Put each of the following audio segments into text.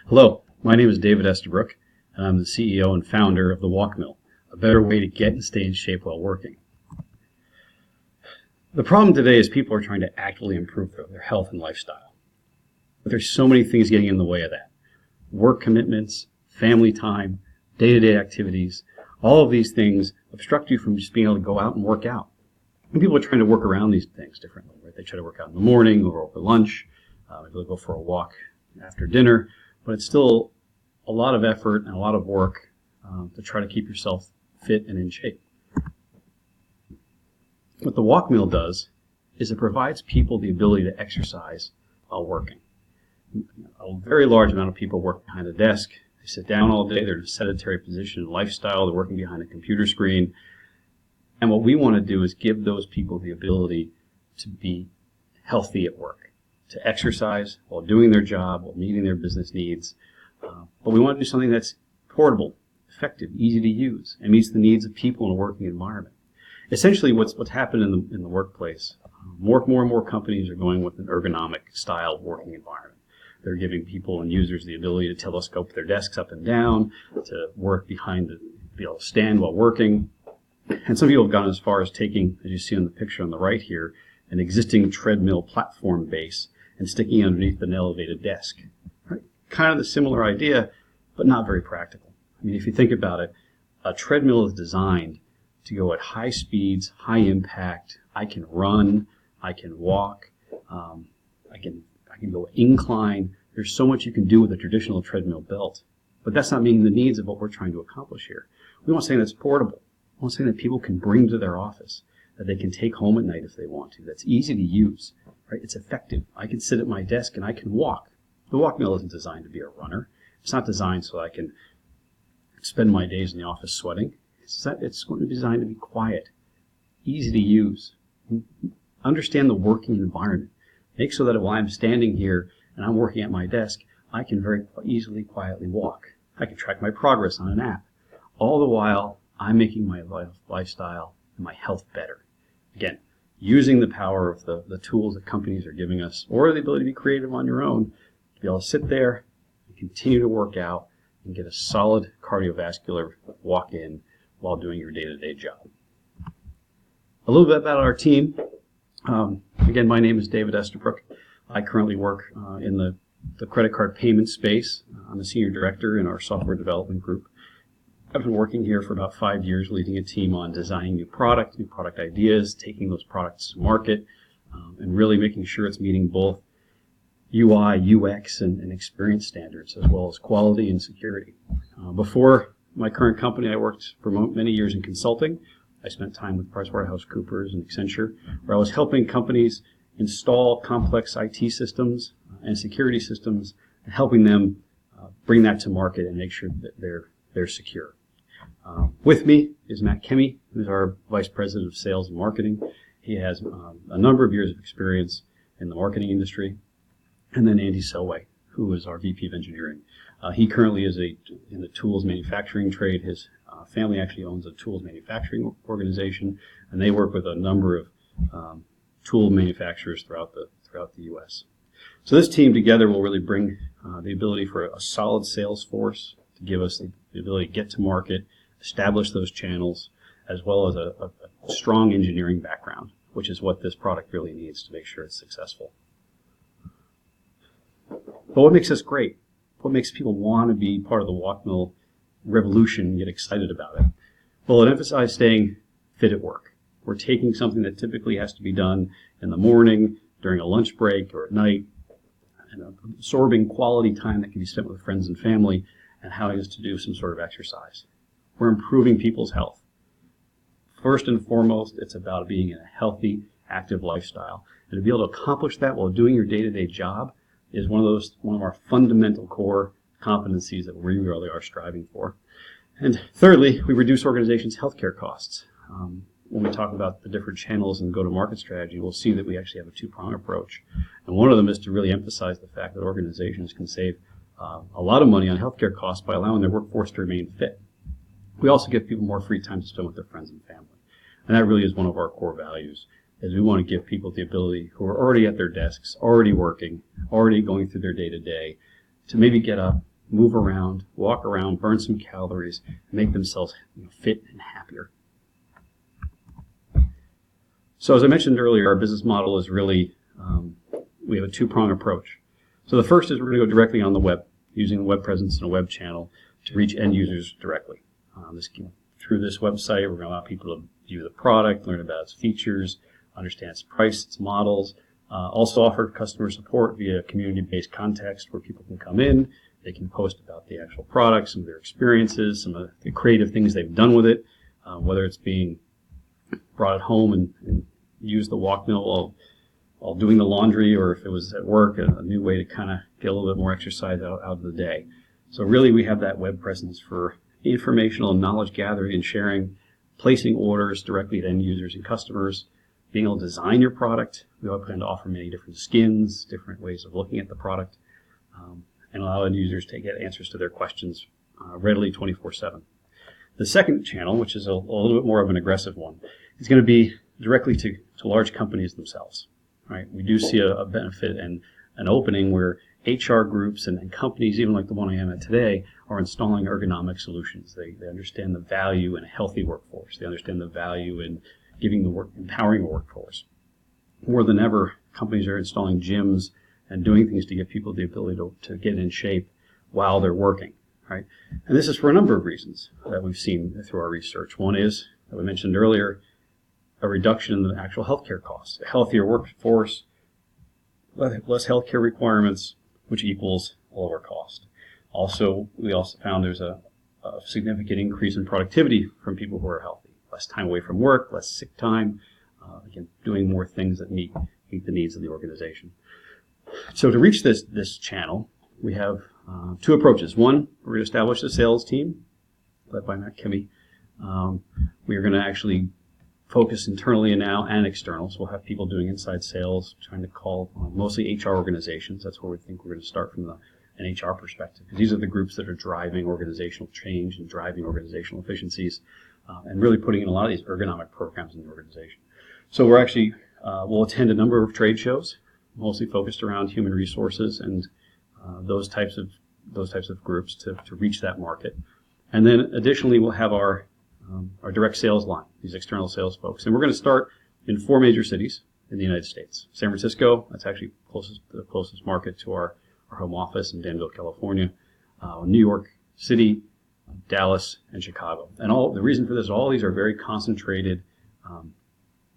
Hello, my name is David Estabrook, and I'm the CEO and founder of the Walkmill, a better way to get and stay in shape while working. The problem today is people are trying to actively improve their health and lifestyle. But there's so many things getting in the way of that. Work commitments, family time, day-to-day activities, all of these things obstruct you from just being able to go out and work out. And people are trying to work around these things differently, right? They try to work out in the morning or over lunch, maybe they'll go for a walk after dinner. But it's still a lot of effort and a lot of work to try to keep yourself fit and in shape. What the Walkmill does is it provides people the ability to exercise while working. A very large amount of people work behind a desk. They sit down all day. They're in a sedentary position and lifestyle. They're working behind a computer screen. And what we want to do is give those people the ability to be healthy at work, to exercise while doing their job, while meeting their business needs. But we want to do something that's portable, effective, easy to use, and meets the needs of people in a working environment. Essentially, what's happened in the workplace, more and more companies are going with an ergonomic style working environment. They're giving people and users the ability to telescope their desks up and down, to work be able to stand while working. And some people have gone as far as taking, as you see on the picture on the right here, an existing treadmill platform base and sticking it underneath an elevated desk. Right? Kind of the similar idea, but not very practical. I mean, if you think about it, a treadmill is designed to go at high speeds, high impact. I can run, I can walk, I can go incline. There's so much you can do with a traditional treadmill belt, but that's not meeting the needs of what we're trying to accomplish here. We want something that's portable. We want something that people can bring to their office, that they can take home at night if they want to, that's easy to use. Right? It's effective. I can sit at my desk and I can walk. The Walkmill isn't designed to be a runner. It's not designed so I can spend my days in the office sweating. It's going to be designed to be quiet, easy to use. Understand the working environment. Make so that while I'm standing here and I'm working at my desk, I can very easily, quietly walk. I can track my progress on an app. All the while, I'm making my lifestyle and my health better. Again, using the power of the tools that companies are giving us, or the ability to be creative on your own, to be able to sit there and continue to work out and get a solid cardiovascular walk-in while doing your day-to-day job. A little bit about our team. Again, my name is David Estabrook. I currently work in the credit card payment space. I'm a senior director in our software development group. I've been working here for about 5 years, leading a team on designing new product ideas, taking those products to market, and really making sure it's meeting both UI, UX, and experience standards, as well as quality and security. Before my current company, I worked for many years in consulting. I spent time with PricewaterhouseCoopers and Accenture, where I was helping companies install complex IT systems and security systems, and helping them bring that to market and make sure that they're secure. With me is Matt Kemme, who's our Vice President of Sales and Marketing. He has a number of years of experience in the marketing industry. And then Andy Selway, who is our VP of Engineering. He currently is in the tools manufacturing trade. His family actually owns a tools manufacturing organization, and they work with a number of tool manufacturers throughout the U.S. So this team together will really bring the ability for a solid sales force to give us the ability to get to market, establish those channels, as well as a strong engineering background, which is what this product really needs to make sure it's successful. But what makes us great? What makes people want to be part of the Walkmill revolution and get excited about it? Well, it emphasizes staying fit at work. We're taking something that typically has to be done in the morning, during a lunch break, or at night, and absorbing quality time that can be spent with friends and family, and having us to do some sort of exercise. We're improving people's health. First and foremost, it's about being in a healthy, active lifestyle. And to be able to accomplish that while doing your day-to-day job is one of our fundamental core competencies that we really are striving for. And thirdly, we reduce organizations' healthcare costs. When we talk about the different channels and go-to-market strategy, we'll see that we actually have a two-pronged approach. And one of them is to really emphasize the fact that organizations can save a lot of money on healthcare costs by allowing their workforce to remain fit. We also give people more free time to spend with their friends and family. And that really is one of our core values, is we want to give people the ability who are already at their desks, already working, already going through their day-to-day, to maybe get up, move around, walk around, burn some calories, and make themselves fit and happier. So as I mentioned earlier, our business model is really, we have a two-pronged approach. So the first is we're going to go directly on the web, using a web presence and a web channel to reach end users directly. Through this website, we're going to allow people to view the product, learn about its features, understand its price, its models, also offer customer support via community-based context where people can come in, they can post about the actual product, some of their experiences, some of the creative things they've done with it, whether it's being brought it home and used the Walkmill while doing the laundry, or if it was at work, a new way to kind of get a little bit more exercise out of the day. So really we have that web presence for informational and knowledge gathering and sharing, placing orders directly to end users and customers, being able to design your product. We plan to offer many different skins, different ways of looking at the product, and allow end users to get answers to their questions readily 24/7. The second channel, which is a little bit more of an aggressive one, is going to be directly to large companies themselves. Right? We do see a benefit and an opening where HR groups and companies, even like the one I am at today, are installing ergonomic solutions. They understand the value in a healthy workforce. They understand the value in empowering a workforce. More than ever, companies are installing gyms and doing things to give people the ability to get in shape while they're working. Right? And this is for a number of reasons that we've seen through our research. One is, that we mentioned earlier, a reduction in the actual healthcare costs. A healthier workforce, less healthcare requirements, which equals a lower cost. We also found there's a significant increase in productivity from people who are healthy. Less time away from work, less sick time, again, doing more things that meet the needs of the organization. So to reach this channel, we have two approaches. One, we're going to establish a sales team led by Matt Kimmy. We are going to actually focus internally and now and external. So we'll have people doing inside sales, trying to call mostly HR organizations. That's where we think we're going to start from an HR perspective. Because these are the groups that are driving organizational change and driving organizational efficiencies and really putting in a lot of these ergonomic programs in the organization. So we're actually, we'll attend a number of trade shows, mostly focused around human resources and those types of groups to reach that market. And then additionally, we'll have our direct sales line, these external sales folks. And we're going to start in 4 major cities in the United States. San Francisco, that's actually the closest market to our home office in Danville, California. New York City, Dallas, and Chicago. And the reason for this, all these are very concentrated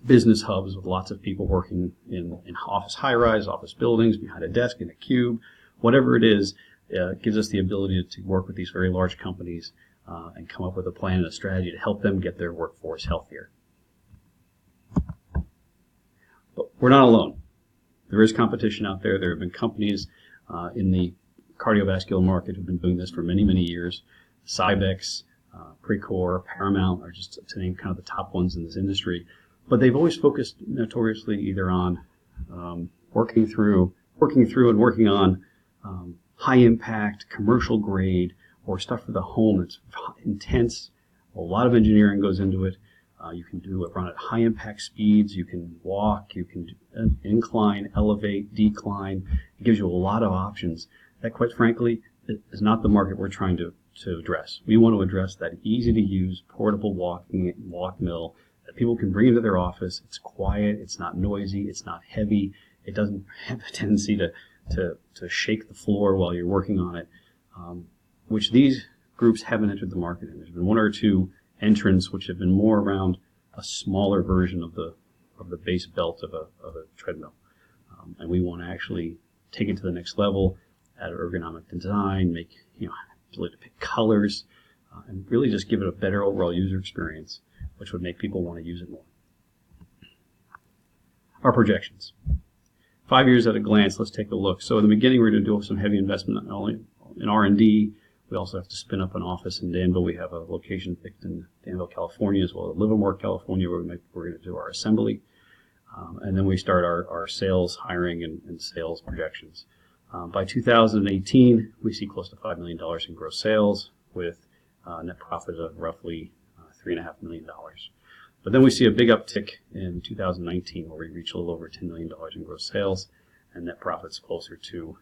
business hubs with lots of people working in office high-rise, office buildings, behind a desk, in a cube. Whatever it is, gives us the ability to work with these very large companies and come up with a plan and a strategy to help them get their workforce healthier. But we're not alone. There is competition out there. There have been companies in the cardiovascular market who've been doing this for many, many years. Cybex, Precor, Paramount are just to name kind of the top ones in this industry. But they've always focused notoriously either on working through and working on high impact, commercial grade, or stuff for the home that's intense. A lot of engineering goes into it. You can run at high impact speeds. You can walk. You can incline, elevate, decline. It gives you a lot of options. That, quite frankly, is not the market we're trying to address. We want to address that easy to use, portable Walkmill that people can bring into their office. It's quiet. It's not noisy. It's not heavy. It doesn't have a tendency to shake the floor while you're working on it. Which these groups haven't entered the market in. There's been 1 or 2 entrants which have been more around a smaller version of the base belt of a treadmill. And we want to actually take it to the next level, add ergonomic design, make ability to pick colors, and really just give it a better overall user experience, which would make people want to use it more. Our projections. 5 years at a glance, let's take a look. So in the beginning, we're going to do some heavy investment not only in R&D. We also have to spin up an office in Danville. We have a location picked in Danville, California, as well as Livermore, California, where we're going to do our assembly. And then we start our sales hiring and sales projections. By 2018, we see close to $5 million in gross sales with net profit of roughly $3.5 million. But then we see a big uptick in 2019 where we reach a little over $10 million in gross sales and net profits closer to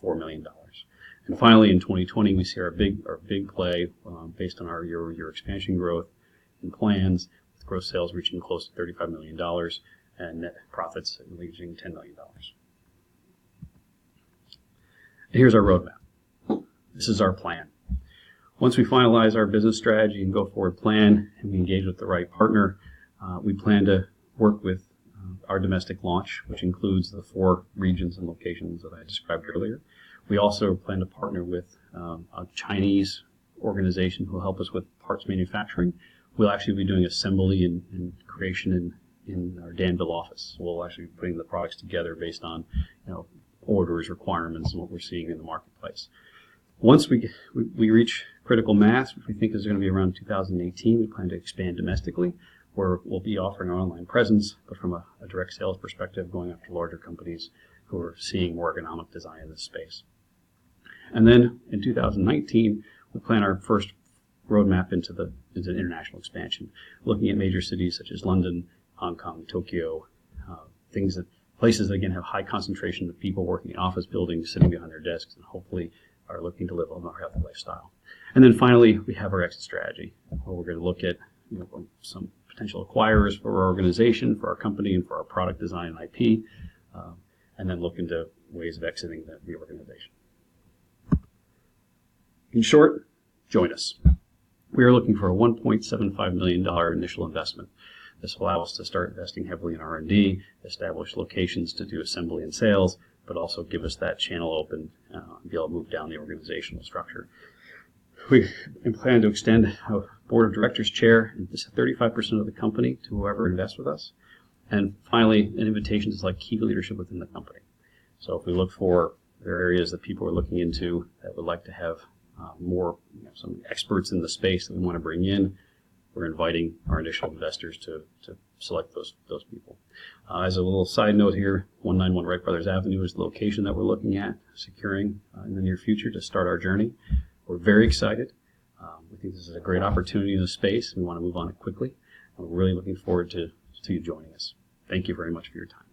$4 million. And finally, in 2020, we see our big play based on our year-over-year expansion growth and plans, with gross sales reaching close to $35 million and net profits reaching $10 million. And here's our roadmap. This is our plan. Once we finalize our business strategy and go forward plan, and we engage with the right partner, we plan to work with our domestic launch, which includes the 4 regions and locations that I described earlier. We also plan to partner with a Chinese organization who will help us with parts manufacturing. We'll actually be doing assembly and creation in our Danville office. We'll actually be putting the products together based on orders, requirements, and what we're seeing in the marketplace. Once we reach critical mass, which we think is going to be around 2018, we plan to expand domestically, where we'll be offering our online presence, but from a direct sales perspective, going after larger companies who are seeing more ergonomic design in this space. And then in 2019, we plan our first roadmap into international expansion, looking at major cities such as London, Hong Kong, Tokyo, places that again have high concentration of people working in office buildings, sitting behind their desks, and hopefully are looking to live a more healthy lifestyle. And then finally, we have our exit strategy, where we're going to look at some potential acquirers for our organization, for our company, and for our product design and IP, and then look into ways of exiting the organization. In short, join us. We are looking for a $1.75 million initial investment. This will allow us to start investing heavily in R&D, establish locations to do assembly and sales, but also give us that channel open and be able to move down the organizational structure. We plan to extend a board of directors chair and 35% of the company to whoever invests with us. And finally, an invitation to key leadership within the company. So if we look for there are areas that people are looking into that would like to have more some experts in the space that we want to bring in, we're inviting our initial investors to select those people. As a little side note here, 191 Wright Brothers Avenue is the location that we're looking at securing in the near future to start our journey. We're very excited. We think this is a great opportunity in the space. We want to move on it quickly. And we're really looking forward to you joining us. Thank you very much for your time.